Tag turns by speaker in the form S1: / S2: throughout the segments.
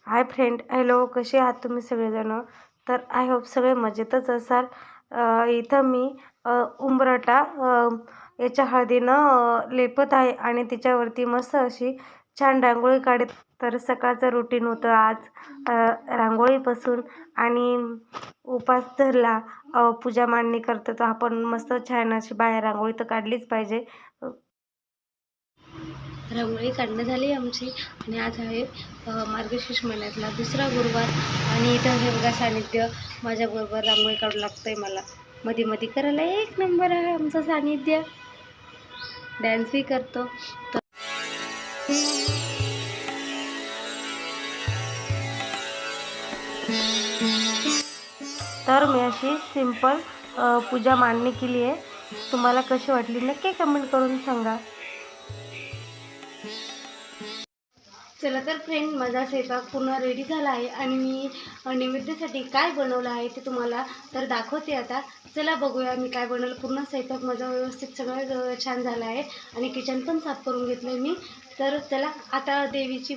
S1: Hi friend, hello. कसे आहात तुम्ही सगळेजण? तर आय होप सगळे मजेतच असाल. इथं मी उंबरटा याच्या हळदीनं लेपत आहे आणि त्याच्यावरती मस्त अशी छान रांगोळी काढत. तर सकाळचं रुटीन होतं आज रांगोळीपासून. आणि उपास धरला, पूजा मांडणी करतो, तर आपण मस्त छान अशी बाहेर रांगोळी तर काढलीच पाहिजे. रांगोळी काढणं झाली आमची आणि आज आहे मार्गशीर्ष महिन्यातला दुसरा गुरुवार. आणि इथं हे बघा सानिध्य माझ्याबरोबर रांगोळी काढू लागतंय. मला मध्ये मध्ये करायला एक नंबर आहे आमचं सानिध्य. डॅन्सही करतो. तर मी अशी सिंपल पूजा मांडणी केली आहे. तुम्हाला कशी वाटली नक्की कमेंट करून सांगा. चला तर फ्रेंड, माझा स्वयंपाक पूर्ण रेडी झाला आहे आणि मी नैवेद्यासाठी काय बनवलं आहे ते तुम्हाला तर दाखवते आता. चला बघूया मी काय बनवलं. पूर्ण स्वयंपाक माझा व्यवस्थित सगळं छान झाला आहे आणि किचन पण साफ करून घेतलं आहे मी. तर चला आता देवीची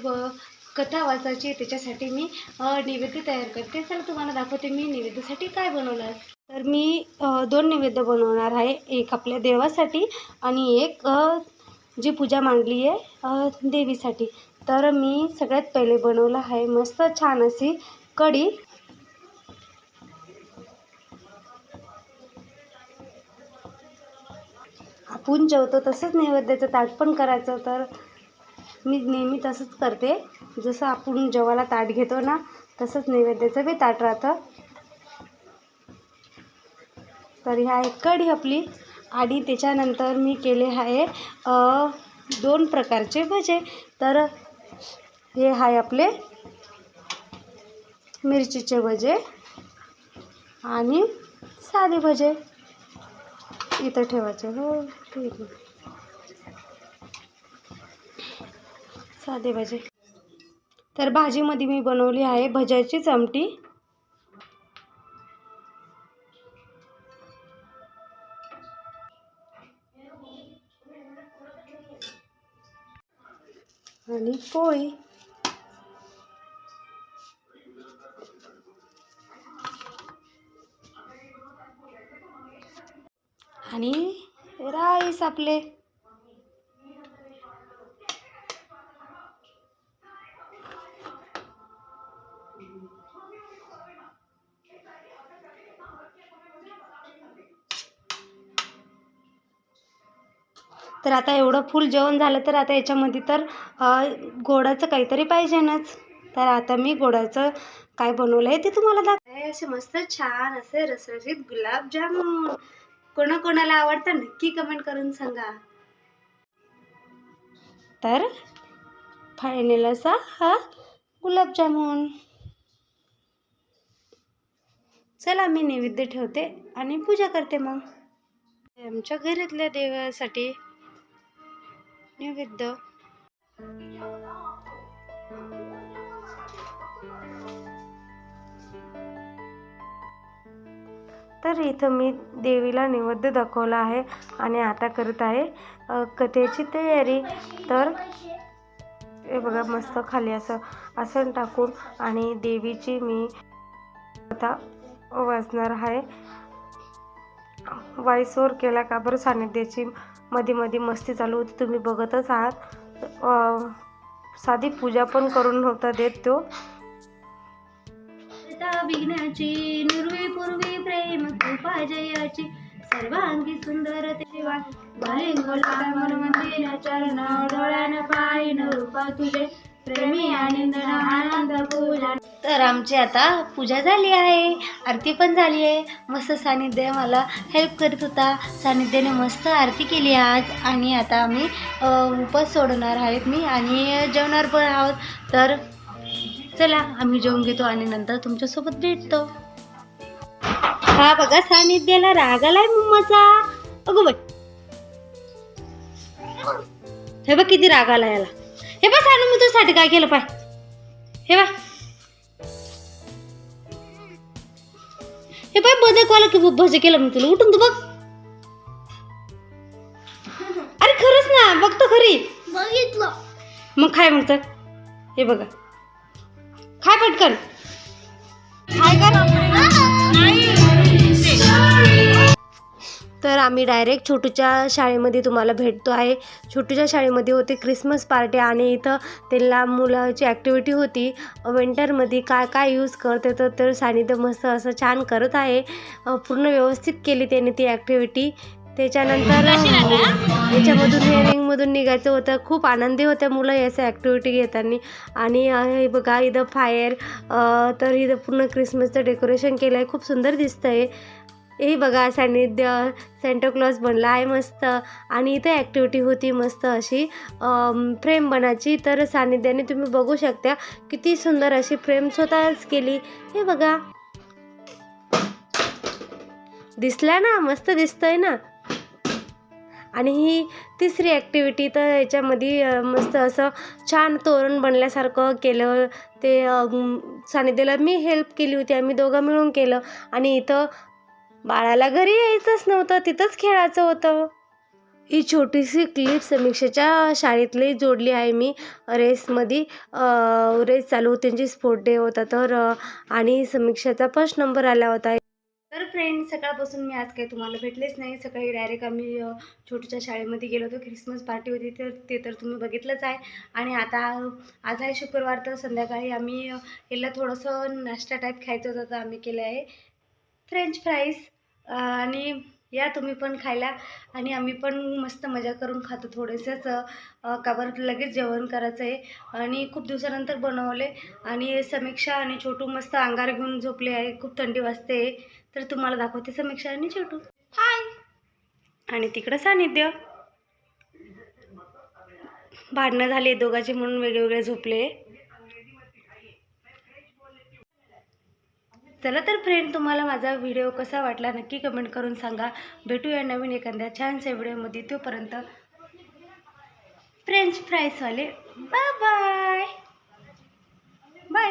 S1: कथा वाचायची, त्याच्यासाठी मी नैवेद्य तयार करते. चला तुम्हाला दाखवते मी नैवेद्यासाठी काय बनवलं आहे. तर मी 2 नैवेद्य बनवणार आहे. एक आपल्या देवासाठी आणि एक जी पूजा मांडली आहे देवीसाठी. तर मी सगळ्यात पहिले बनवलं आहे मस्त छान अशी कढी. आपण जेवतो तसंच नैवेद्याचं ताट पण करायचं. तर मी नेहमी तसंच करते, जसं आपण जेवायला ताट घेतो ना तसंच नैवेद्याचं बी ताट राहतं. तर ह्या एक कढी आपली. आणि त्याच्यानंतर मी केले आहे 2 प्रकारचे भजे. तर हे आहे आपले मिरचीचे भजे आणि साधे भजे. इथं ठेवायचे, हो ठीक आहे, साधे भजे. तर भाजीमध्ये मी बनवली आहे भज्याचीच आमटी. आणि पोळी. आणि राईस आपले. तर आता एवढं फुल जेवण झालं, तर आता याच्यामध्ये तर गोडाचं काहीतरी पाहिजेनच. तर आता मी गोडाचं काय बनवलं आहे ते तुम्हाला दाखवते. असे मस्त छान असे रसरशीत गुलाबजामुन. कोणाकोणाला आवडतं नक्की कमेंट करून सांगा. तर फायनल असा हा गुलाबजामुन. चला मी नैवेद्य ठेवते आणि पूजा करते. मग आमच्या घरातल्या देवासाठी नैवेद्य. तर इथं मी देवीला नैवेद्य दाखवला आहे आणि आता करत आहे कथेची तयारी. तर हे बघा मस्त खाली असं आसन टाकून आणि देवीची मी कथा वाचणार आहे. वॉइसओव्हर केला का बरं, सानिध्याची मध्ये मध्ये मस्ती चालू होती, तुम्ही बघतच आहात. साधी पूजा पण करून नव्हता देत तो. विघ्नाची नुर्वी पूर्वी प्रेम कृपा जयाची सर्वांगी सुंदर देवा मंदिर चरण डोळ्यान पाहिन रूपा तुझे प्रेमी आनंद आनंद पूजा. तर आमची आता पूजा झाली आहे, आरती पण झाली आहे. मस्त सानिध्य मला हेल्प करत होता. सानिध्याने मस्त आरती केली आज. आणि आता आम्ही उपवास सोडणार आहेत मी आणि जेवणार पण आहोत. तर चला आम्ही जेवून घेतो आणि नंतर तुमच्यासोबत भेटतो. हा बघा सानिध्याला राग आलाय मम्माचा. अगो बाई, हे बघ किती राग आला याला. हे बघ सानू, मी तुझ्यासाठी काय केलं पाय. हे बघ, हे बाय बदकवाला की भजे केलं मी तुला. उठून तू बघ. अरे खरंच ना, बघ तर खरी. बघितलं मग काय म्हणतात. हे बघा खाय पटकन. तर आम्ही डायरेक्ट छोटूच्या शाळेमध्ये तुम्हाला भेटतो आहे. छोटूच्या शाळेमध्ये होती क्रिसमस पार्टी आणि इथं त्यांना मुलाची ॲक्टिव्हिटी होती. विंटरमध्ये काय काय यूज करते तर सानिध्य मस्त असं छान करत आहे. पूर्ण व्यवस्थित केली त्याने ती ॲक्टिव्हिटी. त्याच्यानंतर याच्यामधून हे रिंगमधून निघायचं होतं. खूप आनंदी होत्या मुलं याचं ॲक्टिव्हिटी घेताना. आणि हे बघा इथं फायर, तर इथं पूर्ण क्रिसमसचं डेकोरेशन केलं आहे. खूप सुंदर दिसतं आहे. हे बघा सानिध्य सेंटाक्लॉज बनला आहे मस्त. आणि इथे ॲक्टिव्हिटी होती मस्त अशी फ्रेम बनायची. तर सानिध्याने तुम्ही बघू शकता किती सुंदर अशी फ्रेम स्वतःच केली. हे बघा, दिसला ना, मस्त दिसतंय ना. आणि ही तिसरी ॲक्टिव्हिटी, तर याच्यामध्ये मस्त असं छान तोरण बनल्यासारखं केलं. ते सानिध्याला मी हेल्प केली होती, आम्ही दोघं मिळून केलं. आणि इथं बाळाला घरी यायचंच नव्हतं, तिथंच खेळायचं होतं. ही छोटीशी क्लिप समीक्षेच्या शाळेतली जोडली आहे मी रेसमध्ये. रेस चालू होती, त्यांची स्पोर्ट डे होता तर आणि समीक्षाचा फर्स्ट नंबर आला होता. तर फ्रेंड, सकाळपासून मी आज काही तुम्हाला भेटलेच नाही. सकाळी डायरेक्ट आम्ही छोटूच्या शाळेमध्ये गेलो होतो. क्रिसमस पार्टी होती तर ते तर तुम्ही बघितलंच आहे. आणि आता आज आहे शुक्रवार, तर संध्याकाळी आम्ही याला थोडंसं नाश्ता टाईप खायचं होतं तर आम्ही केलं आहे फ्रेंच फ्राईज. आणि या तुम्ही पण खायला. आणि आम्ही पण मस्त मजा करून खातो थोडेसंच, का बरं लगेच जेवण करायचं आहे आणि खूप दिवसानंतर बनवले. आणि समीक्षा आणि छोटू मस्त अंगार घेऊन झोपले आहे, खूप थंडी वाजते. तर तुम्हाला दाखवते समीक्षा आणि छोटू. हाय. आणि तिकडं सानिध्य. भांडणं झाले दोघांचे म्हणून वेगवेगळे झोपले. चला तर फ्रेंड, तुम्हाला माझा व्हिडिओ कसा वाटला नक्की कमेंट करून सांगा. भेटूया नवीन एखाद्या छानशा व्हिडिओमध्ये. तोपर्यंत फ्रेंच फ्राईजवाले बाय बाय बाय.